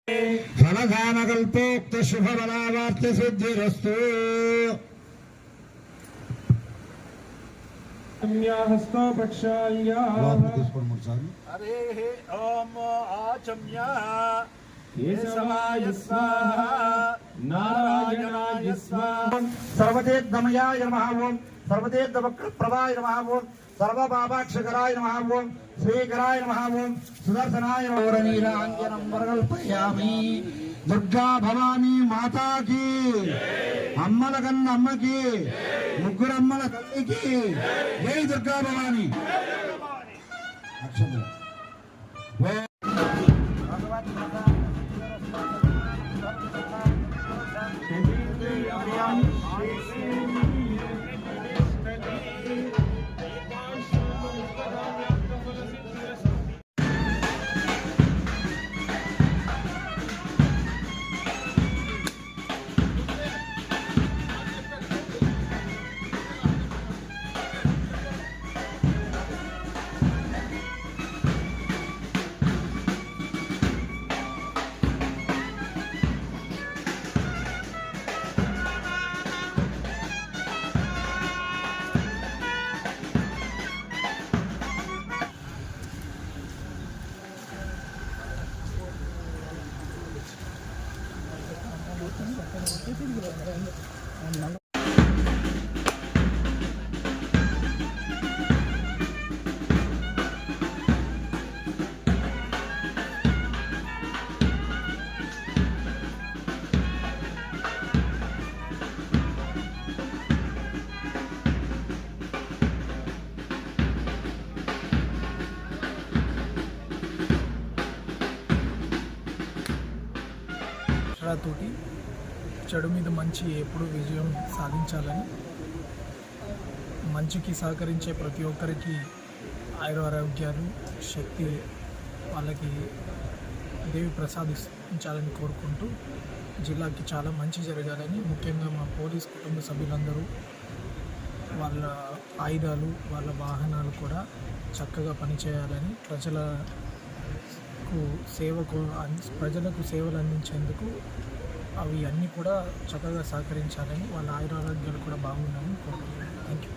फलधामकल्पोक्त शुभबलावाप्ति सिद्धिरस्तु। हस्तो प्रक्षाल्य हरे ओम आचम्य केशवाय स्वाहा नारायणाय स्वाहा सर्वतीर्थमयाय नमः ओम सर्वतीर्थवक्रप्रभाय नमः ओम सर्वपापाक्षकराय नमः ओम श्रीकराय नमः ओम सुदर्शनाय नमः। नीलांजनं वरकल्पयामि। दुर्गा भवानी माता की अम्मल कन्न अम्म की मुग्गुरम्मल तल्ली की जय दुर्गा भवानी। తోటి చెడు మీద మంచి ఎప్పుడు విజయం సాధించాలని, మంచికి సహకరించే ప్రతి ఒక్కరికి ఆయురారోగ్యాలు శక్తి వాళ్ళకి దేవి ప్రసాదించాలని కోరుకుంటూ జిల్లాకి చాలా మంచి జరగాలని, ముఖ్యంగా మా పోలీస్ కుటుంబ సభ్యులందరూ వాళ్ళ ఆయుధాలు వాళ్ళ వాహనాలు కూడా చక్కగా పనిచేయాలని, ప్రజలకు సేవలు అందించేందుకు అవి అన్నీ కూడా చక్కగా సహకరించాలని, వాళ్ళ ఆయురారోగ్యాలు కూడా బాగుండాలని కోరుకుంటున్నాను. Thank you.